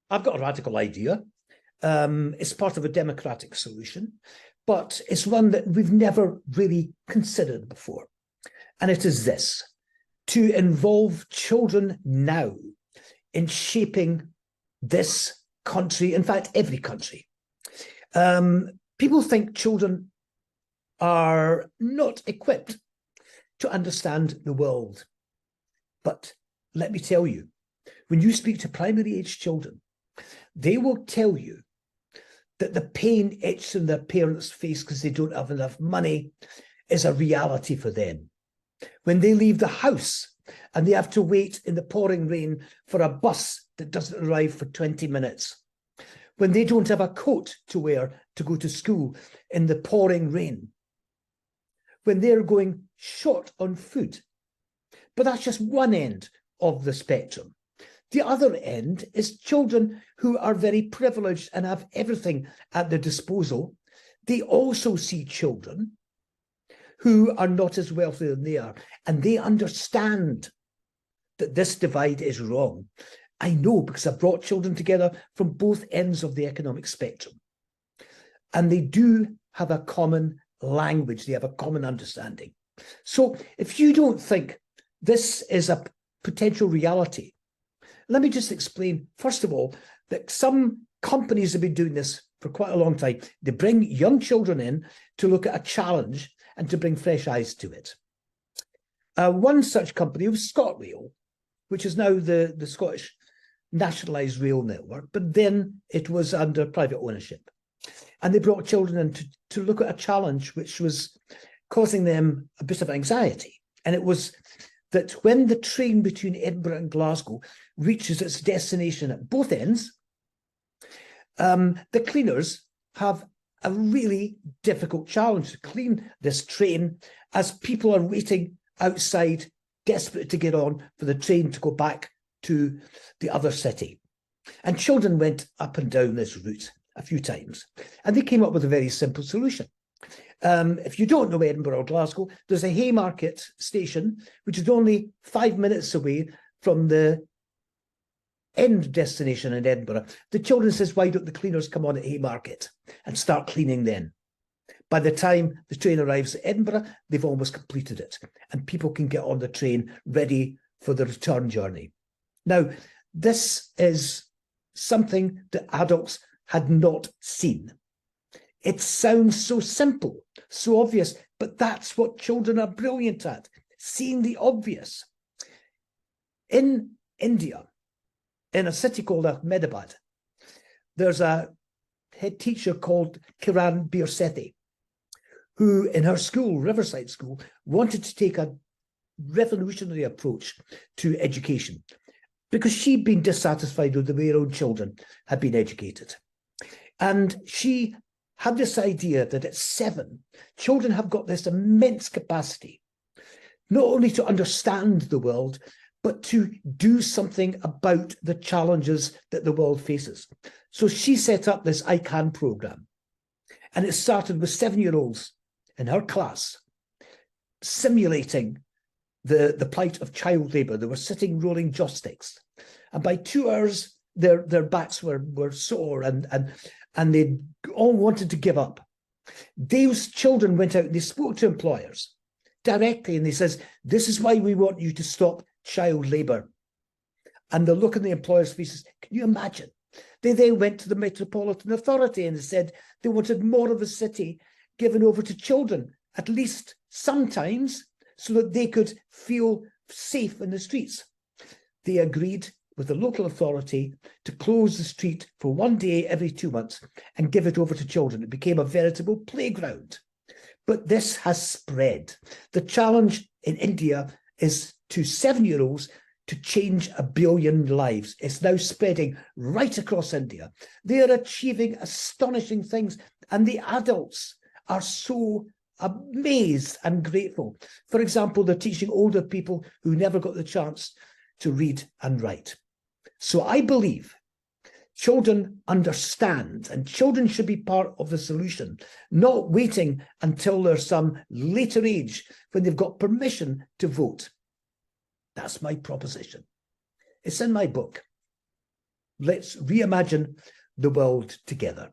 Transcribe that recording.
I've got a radical idea. It's part of a democratic solution, but it's one that we've never really considered before. And it is this: to involve children now in shaping this country, in fact, every country. People think children are not equipped to understand the world. But let me tell you, when you speak to primary age children, they will tell you that the pain etched in their parents' face because they don't have enough money is a reality for them. When they leave the house and they have to wait in the pouring rain for a bus that doesn't arrive for 20 minutes. When they don't have a coat to wear to go to school in the pouring rain. When they're going short on food. But that's just one end of the spectrum. The other end is children who are very privileged and have everything at their disposal. They also see children who are not as wealthy than they are, and they understand that this divide is wrong. I know, because I've brought children together from both ends of the economic spectrum. And they do have a common language, they have a common understanding. So if you don't think this is a potential reality, let me just explain, first of all, that some companies have been doing this for quite a long time. They bring young children in to look at a challenge and to bring fresh eyes to it. One such company was ScotRail, which is now the Scottish nationalised rail network, but then it was under private ownership. And they brought children in to look at a challenge which was causing them a bit of anxiety. And it was that when the train between Edinburgh and Glasgow reaches its destination at both ends, the cleaners have a really difficult challenge to clean this train as people are waiting outside, desperate to get on for the train to go back to the other city. And children went up and down this route a few times, and they came up with a very simple solution. If you don't know Edinburgh or Glasgow, there's a Haymarket station, which is only 5 minutes away from the end destination in Edinburgh. The children says, why don't the cleaners come on at Haymarket and start cleaning then? By the time the train arrives at Edinburgh, they've almost completed it, and people can get on the train ready for the return journey. Now, this is something that adults had not seen. It sounds so simple, so obvious, but that's what children are brilliant at, seeing the obvious. In India, in a city called Ahmedabad, there's a head teacher called Kiran Birsethi, who in her school, Riverside School, wanted to take a revolutionary approach to education because she'd been dissatisfied with the way her own children had been educated. And she had this idea that at 7, children have got this immense capacity, not only to understand the world, but to do something about the challenges that the world faces. So she set up this I Can program. And it started with 7-year-olds in her class simulating the plight of child labour. They were sitting rolling joysticks. And by 2 hours, their backs were sore and they all wanted to give up. Those children went out and they spoke to employers directly, and they says, this is why we want you to stop child labour. And the look in the employers' faces, can you imagine? They then went to the Metropolitan Authority and they said they wanted more of the city given over to children, at least sometimes, so that they could feel safe in the streets. They agreed with the local authority to close the street for 1 day every 2 months and give it over to children. It became a veritable playground. But this has spread. The challenge in India is to 7-year-olds to change 1 billion lives. It's now spreading right across India. They are achieving astonishing things, and the adults are so amazed and grateful. For example, they're teaching older people who never got the chance to read and write. So I believe children understand, and children should be part of the solution, not waiting until they're some later age when they've got permission to vote. That's my proposition. It's in my book. Let's reimagine the world together.